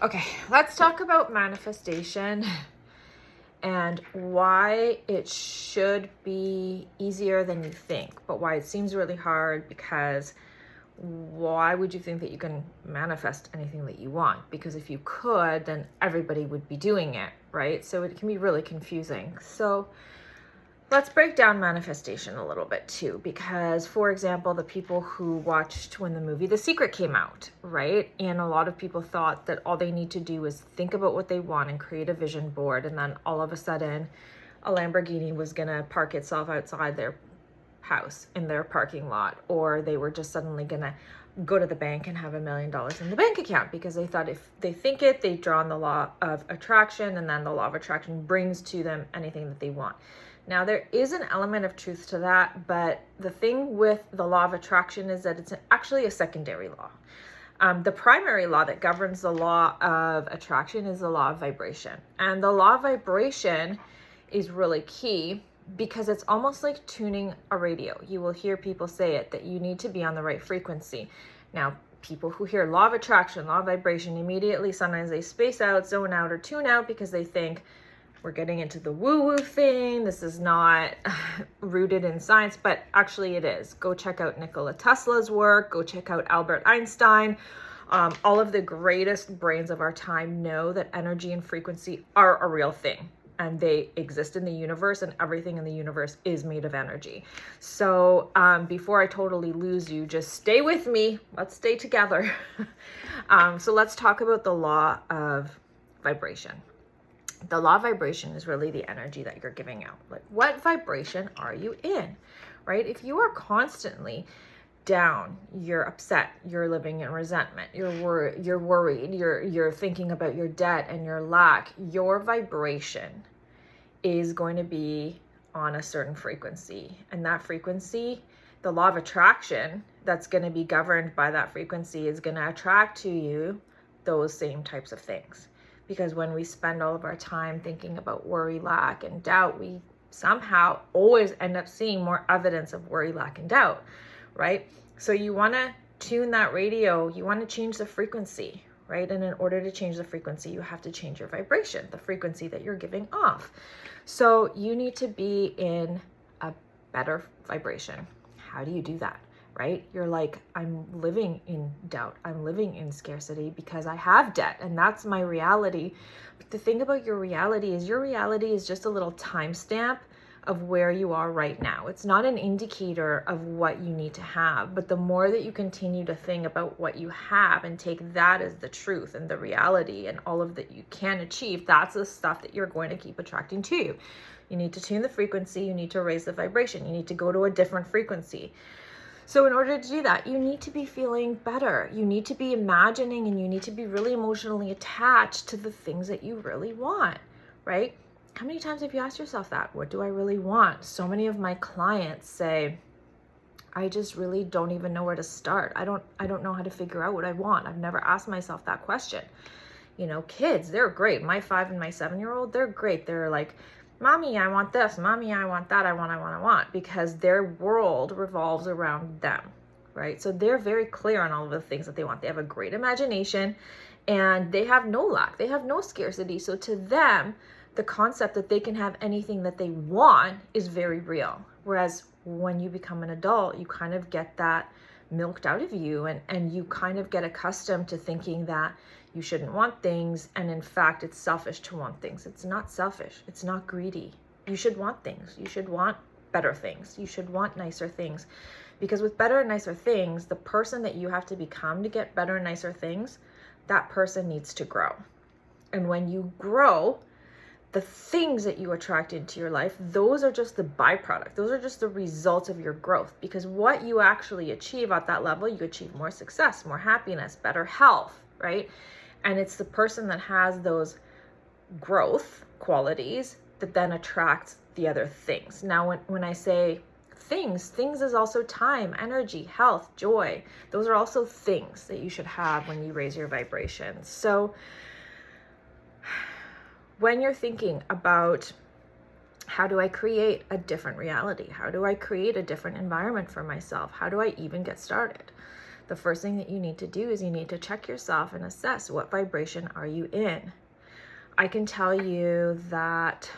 Okay, let's talk about manifestation and why it should be easier than you think, but why it seems really hard. Because why would you think that you can manifest anything that you want? Because if you could, then everybody would be doing it, right? So it can be really confusing. So let's break down manifestation a little bit too, because for example, the people who watched when the movie The Secret came out, right? And a lot of people thought that all they need to do is think about what they want and create a vision board, and then all of a sudden a Lamborghini was gonna park itself outside their house in their parking lot, or they were just suddenly gonna go to the bank and have $1 million in the bank account, because they thought if they think it, they draw on the law of attraction, and then the law of attraction brings to them anything that they want. Now, there is an element of truth to that, but the thing with the law of attraction is that it's actually a secondary law. The primary law that governs the law of attraction is the law of vibration. And the law of vibration is really key because it's almost like tuning a radio. You will hear people say it, that you need to be on the right frequency. Now, people who hear law of attraction, law of vibration, immediately sometimes they space out, zone out, or tune out because they think, we're getting into the woo-woo thing. This is not rooted in science, but actually it is. Go check out Nikola Tesla's work. Go check out Albert Einstein. All of the greatest brains of our time know that energy and frequency are a real thing, and they exist in the universe, and everything in the universe is made of energy. So before I totally lose you, just stay with me. Let's stay together. So let's talk about the law of vibration. The law of vibration is really the energy that you're giving out. Like, what vibration are you in, right? If you are constantly down, you're upset, you're living in resentment, you're worried, you're thinking about your debt and your lack, your vibration is going to be on a certain frequency. And that frequency, the law of attraction that's going to be governed by that frequency, is going to attract to you those same types of things. Because when we spend all of our time thinking about worry, lack, and doubt, we somehow always end up seeing more evidence of worry, lack, and doubt, right? So you want to tune that radio, you want to change the frequency, right? And in order to change the frequency, you have to change your vibration, the frequency that you're giving off. So you need to be in a better vibration. How do you do that? Right? You're like, I'm living in doubt. I'm living in scarcity because I have debt, and that's my reality. But the thing about your reality is just a little timestamp of where you are right now. It's not an indicator of what you need to have, but the more that you continue to think about what you have and take that as the truth and the reality and all of that you can achieve, that's the stuff that you're going to keep attracting to you. You need to tune the frequency. You need to raise the vibration. You need to go to a different frequency. So in order to do that, you need to be feeling better. You need to be imagining, and you need to be really emotionally attached to the things that you really want, right? How many times have you asked yourself that? What do I really want? So many of my clients say, I just really don't even know where to start. I don't know how to figure out what I want. I've never asked myself that question. You know, kids, they're great. My 5 and my 7-year-old, they're great. They're like, Mommy, I want this. Mommy, I want that. I want, because their world revolves around them, right? So they're very clear on all of the things that they want. They have a great imagination, and they have no lack. They have no scarcity. So to them, the concept that they can have anything that they want is very real. Whereas when you become an adult, you kind of get that milked out of you, and you kind of get accustomed to thinking that you shouldn't want things, and in fact it's selfish to want things. It's not selfish, it's not greedy. You should want things. You should want better things. You should want nicer things, because with better and nicer things, the person that you have to become to get better and nicer things, that person needs to grow. And when you grow, the things that you attract into your life, those are just the byproduct. Those are just the results of your growth, because what you actually achieve at that level, you achieve more success, more happiness, better health, right? And it's the person that has those growth qualities that then attracts the other things. Now, when I say things is also time, energy, health, joy. Those are also things that you should have when you raise your vibrations. So when you're thinking about, how do I create a different reality? How do I create a different environment for myself? How do I even get started? the first thing that you need to do is you need to check yourself and assess what vibration are you in. I can tell you that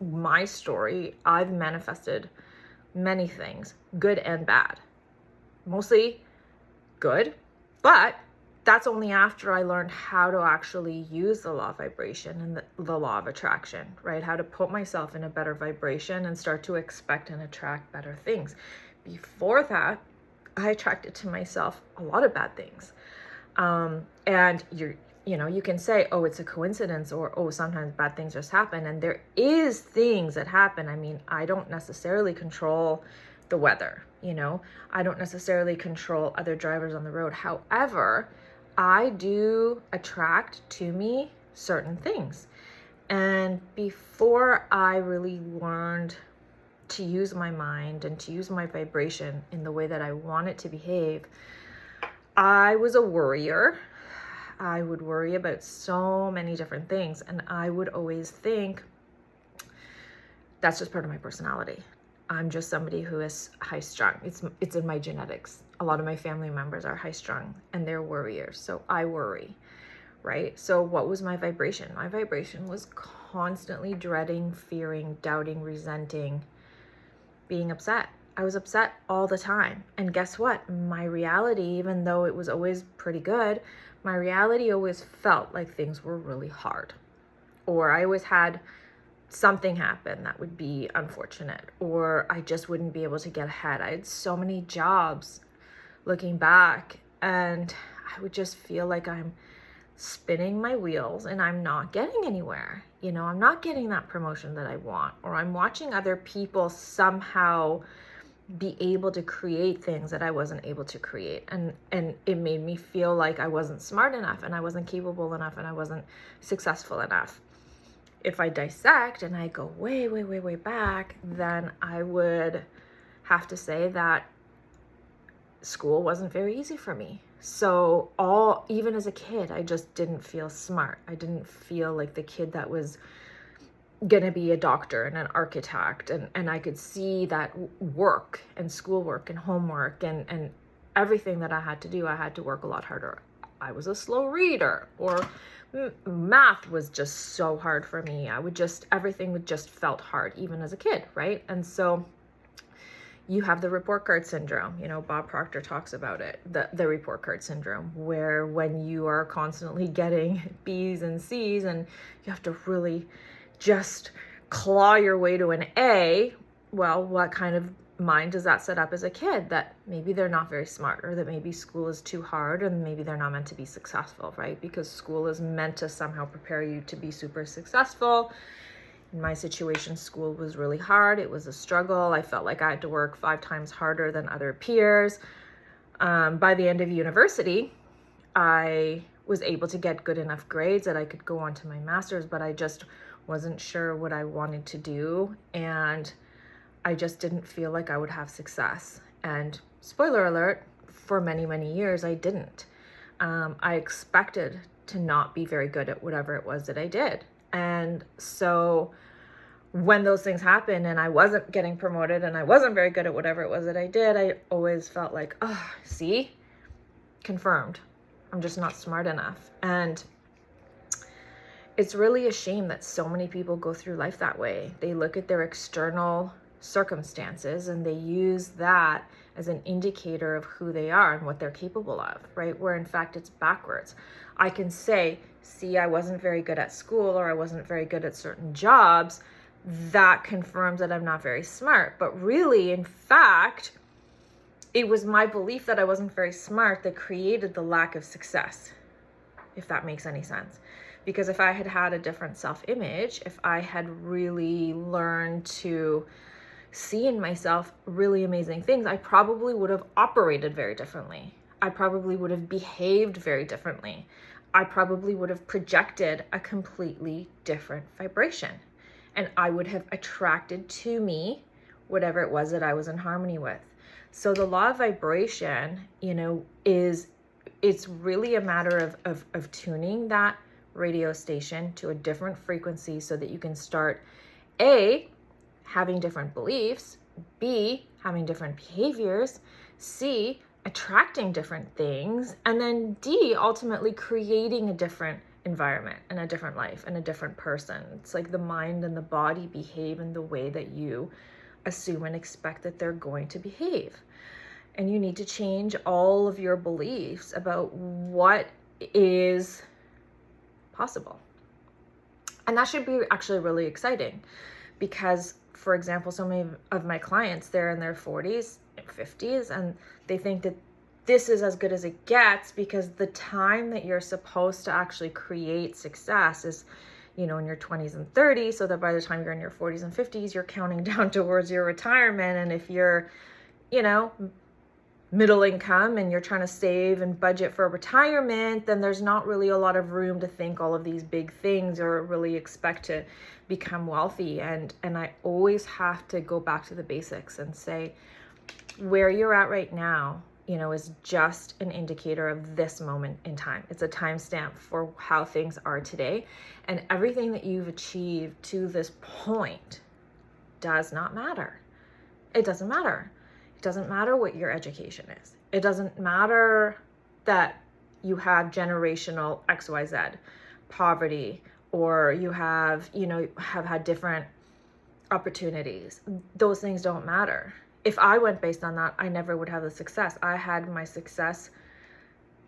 my story, I've manifested many things, good and bad. Mostly good, but that's only after I learned how to actually use the law of vibration and the law of attraction, right? How to put myself in a better vibration and start to expect and attract better things. Before that, I attracted to myself a lot of bad things. And you can say, oh, it's a coincidence, or, oh, sometimes bad things just happen. And there is things that happen. I mean, I don't necessarily control the weather, I don't necessarily control other drivers on the road. However, I do attract to me certain things. And before I really learned to use my mind and to use my vibration in the way that I want it to behave, I was a worrier. I would worry about so many different things. And I would always think that's just part of my personality. I'm just somebody who is high strung. It's in my genetics. A lot of my family members are high strung and they're worriers. So I worry, right? So what was my vibration? My vibration was constantly dreading, fearing, doubting, resenting, being upset. I was upset all the time. And guess what? My reality, even though it was always pretty good, my reality always felt like things were really hard. Or I always had something happen that would be unfortunate, or I just wouldn't be able to get ahead. I had so many jobs looking back, and I would just feel like I'm spinning my wheels and I'm not getting anywhere. I'm not getting that promotion that I want, or I'm watching other people somehow be able to create things that I wasn't able to create. And it made me feel like I wasn't smart enough, and I wasn't capable enough, and I wasn't successful enough. If I dissect and I go way, way, way, way back, then I would have to say that school wasn't very easy for me. So even as a kid, I just didn't feel smart. I didn't feel like the kid that was gonna be a doctor and an architect. And I could see that work and schoolwork and homework and everything that I had to do, I had to work a lot harder. I was a slow reader, or math was just so hard for me. Everything would just felt hard, even as a kid, right? And so you have the report card syndrome. Bob Proctor talks about it, the report card syndrome, where when you are constantly getting B's and C's and you have to really just claw your way to an A, well, what kind of mind does that set up as a kid? That maybe they're not very smart, or that maybe school is too hard, and maybe they're not meant to be successful, right? Because school is meant to somehow prepare you to be super successful. In my situation, school was really hard. It was a struggle. I felt like I had to work 5 times harder than other peers. By the end of university, I was able to get good enough grades that I could go on to my master's, but I just wasn't sure what I wanted to do. And I just didn't feel like I would have success. And spoiler alert, for many, many years, I didn't. I expected to not be very good at whatever it was that I did. And so when those things happened and I wasn't getting promoted and I wasn't very good at whatever it was that I did, I always felt like, oh, see, confirmed. I'm just not smart enough. And it's really a shame that so many people go through life that way. They look at their external circumstances and they use that as an indicator of who they are and what they're capable of, right? Where in fact it's backwards. I can say, see, I wasn't very good at school, or I wasn't very good at certain jobs. That confirms that I'm not very smart. But really, in fact, it was my belief that I wasn't very smart that created the lack of success, if that makes any sense. Because if I had had a different self-image, if I had really learned to see in myself really amazing things, I probably would have operated very differently. I probably would have behaved very differently. I probably would have projected a completely different vibration. And I would have attracted to me whatever it was that I was in harmony with. So the law of vibration, it's really a matter of tuning that radio station to a different frequency so that you can start A, having different beliefs, B, having different behaviors, C, attracting different things, and then D, ultimately creating a different environment and a different life and a different person. It's like the mind and the body behave in the way that you assume and expect that they're going to behave. And you need to change all of your beliefs about what is possible. And that should be actually really exciting because, for example, so many of my clients, they're in their 40s and 50s, and they think that this is as good as it gets because the time that you're supposed to actually create success is, in your 20s and 30s, so that by the time you're in your 40s and 50s, you're counting down towards your retirement. And if you're, middle income and you're trying to save and budget for retirement, then there's not really a lot of room to think all of these big things or really expect to become wealthy. And I always have to go back to the basics and say, where you're at right now, is just an indicator of this moment in time. It's a timestamp for how things are today. And everything that you've achieved to this point does not matter. It doesn't matter. It doesn't matter what your education is. It doesn't matter that you have generational XYZ poverty, or you have had different opportunities. Those things don't matter. If I went based on that, I never would have the success. I had my success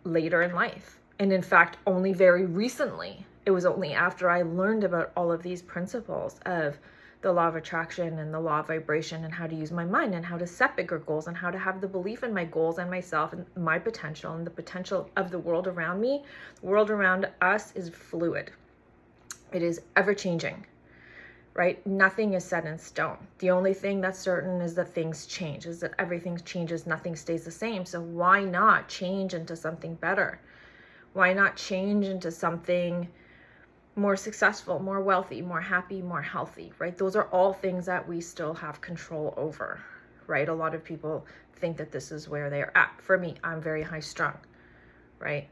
later in life. And in fact, only very recently, it was only after I learned about all of these principles of the law of attraction and the law of vibration and how to use my mind and how to set bigger goals and how to have the belief in my goals and myself and my potential and the potential of the world around me. The world around us is fluid. It is ever changing. Right? Nothing is set in stone. The only thing that's certain is that things change, is that everything changes, nothing stays the same. So why not change into something better? Why not change into something more successful, more wealthy, more happy, more healthy, right? Those are all things that we still have control over, right? A lot of people think that this is where they're at. For me, I'm very high strung, right?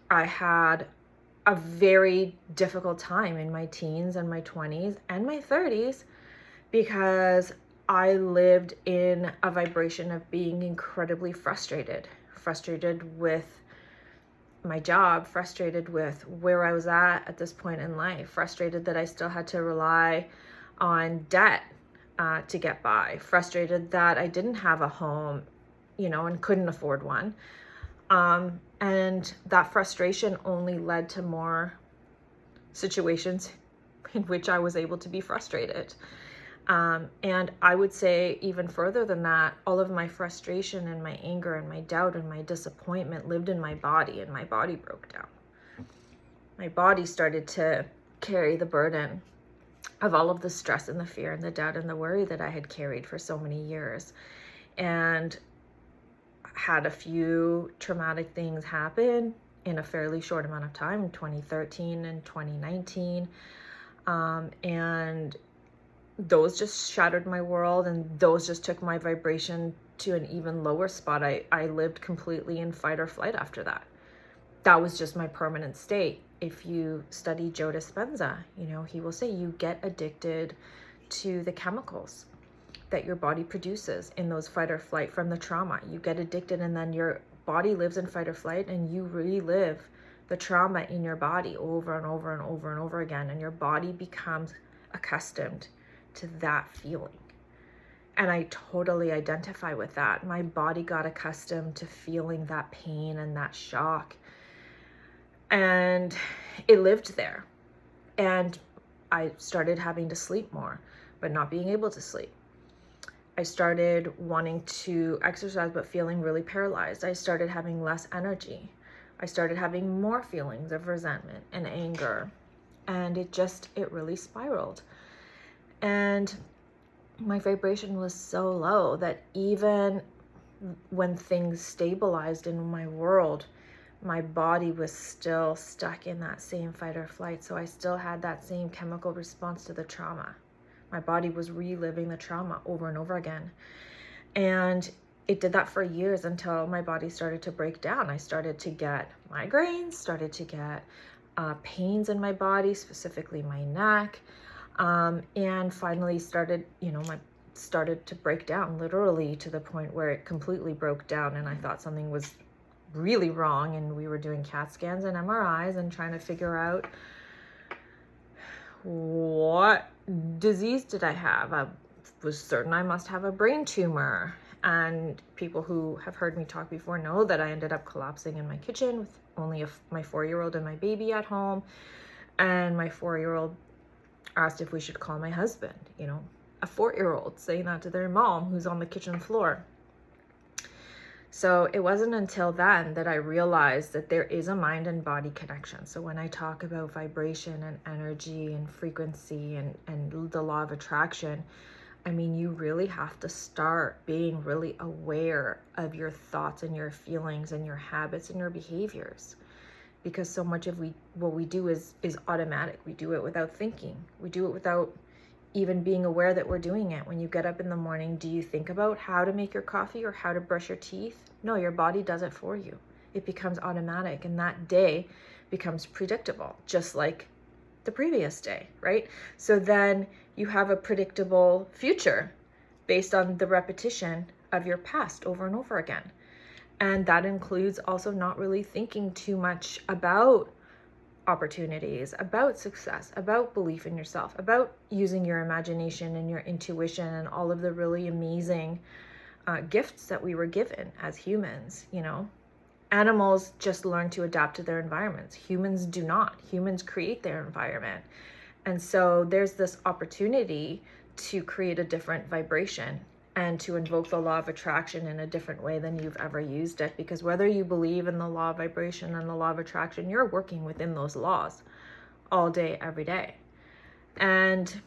I had a very difficult time in my teens and my 20s and my 30s because I lived in a vibration of being incredibly frustrated with my job, frustrated with where I was at this point in life, frustrated that I still had to rely on debt to get by, frustrated that I didn't have a home, and couldn't afford one. And that frustration only led to more situations in which I was able to be frustrated. And I would say even further than that, all of my frustration and my anger and my doubt and my disappointment lived in my body, and my body broke down. My body started to carry the burden of all of the stress and the fear and the doubt and the worry that I had carried for so many years. And had a few traumatic things happen in a fairly short amount of time in 2013 and 2019. And those just shattered my world, and those just took my vibration to an even lower spot. I lived completely in fight or flight after that. That was just my permanent state. If you study Joe Dispenza, he will say you get addicted to the chemicals that your body produces in those fight or flight from the trauma. You get addicted, and then your body lives in fight or flight, and you relive the trauma in your body over and over and over and over again, and your body becomes accustomed to that feeling. And I totally identify with that. My body got accustomed to feeling that pain and that shock, and it lived there. And I started having to sleep more, but not being able to sleep. I started wanting to exercise, but feeling really paralyzed. I started having less energy. I started having more feelings of resentment and anger. And it really spiraled. And my vibration was so low that even when things stabilized in my world, my body was still stuck in that same fight or flight. So I still had that same chemical response to the trauma. My body was reliving the trauma over and over again. And it did that for years until my body started to break down. I started to get migraines, started to get pains in my body, specifically my neck. And finally started, my started to break down, literally to the point where it completely broke down, and I thought something was really wrong, and we were doing CAT scans and MRIs and trying to figure out what disease did I have. I was certain I must have a brain tumor, and people who have heard me talk before know that I ended up collapsing in my kitchen with only my 4-year-old and my baby at home, and my 4-year-old asked if we should call my husband, you know, a 4-year-old saying that to their mom who's on the kitchen floor. So it wasn't until then that I realized that there is a mind and body connection. So when I talk about vibration and energy and frequency and the law of attraction, I mean, you really have to start being really aware of your thoughts and your feelings and your habits and your behaviors. Because so much of what we do is automatic. We do it without thinking. We do it without even being aware that we're doing it. When you get up in the morning, do you think about how to make your coffee or how to brush your teeth? No, your body does it for you. It becomes automatic, and that day becomes predictable, just like the previous day, right? So then you have a predictable future based on the repetition of your past over and over again. And that includes also not really thinking too much about opportunities, about success, about belief in yourself, about using your imagination and your intuition and all of the really amazing gifts that we were given as humans. You know, animals just learn to adapt to their environments. Humans do not. Humans create their environment. And so there's this opportunity to create a different vibration and to invoke the law of attraction in a different way than you've ever used it. Because whether you believe in the law of vibration and the law of attraction, you're working within those laws all day, every day. And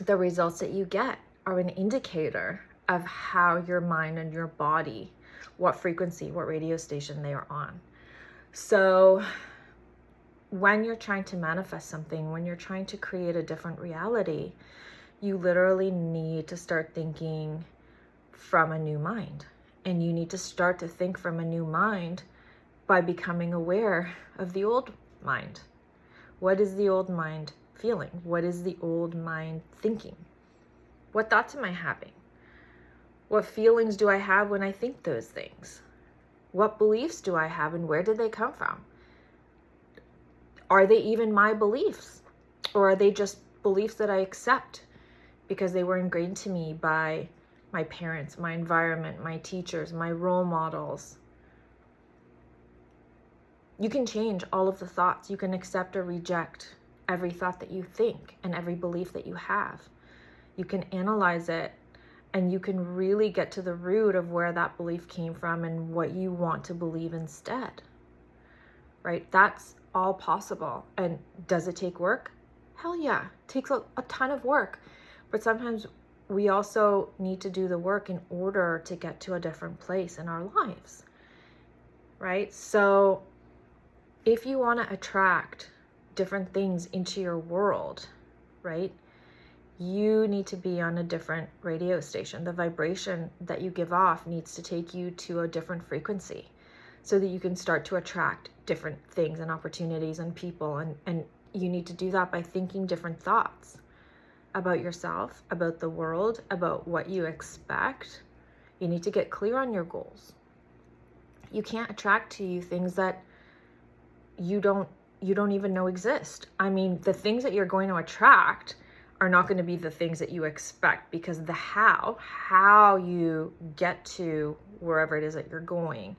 the results that you get are an indicator of how your mind and your body, what frequency, what radio station they are on. So when you're trying to manifest something, when you're trying to create a different reality, you literally need to start thinking from a new mind. And you need to start to think from a new mind by becoming aware of the old mind. What is the old mind feeling? What is the old mind thinking? What thoughts am I having? What feelings do I have when I think those things? What beliefs do I have, and where did they come from? Are they even my beliefs? Or are they just beliefs that I accept because they were ingrained to me by my parents, my environment, my teachers, my role models? You can change all of the thoughts. You can accept or reject every thought that you think and every belief that you have. You can analyze it, and you can really get to the root of where that belief came from and what you want to believe instead, right? That's all possible. And does it take work? Hell yeah, it takes a ton of work. But sometimes we also need to do the work in order to get to a different place in our lives, right? So if you want to attract different things into your world, right, you need to be on a different radio station. The vibration that you give off needs to take you to a different frequency so that you can start to attract different things and opportunities and people. And you need to do that by thinking different thoughts about yourself, about the world, about what you expect. You need to get clear on your goals. You can't attract to you things that you don't even know exist. I mean, the things that you're going to attract are not going to be the things that you expect, because the how you get to wherever it is that you're going,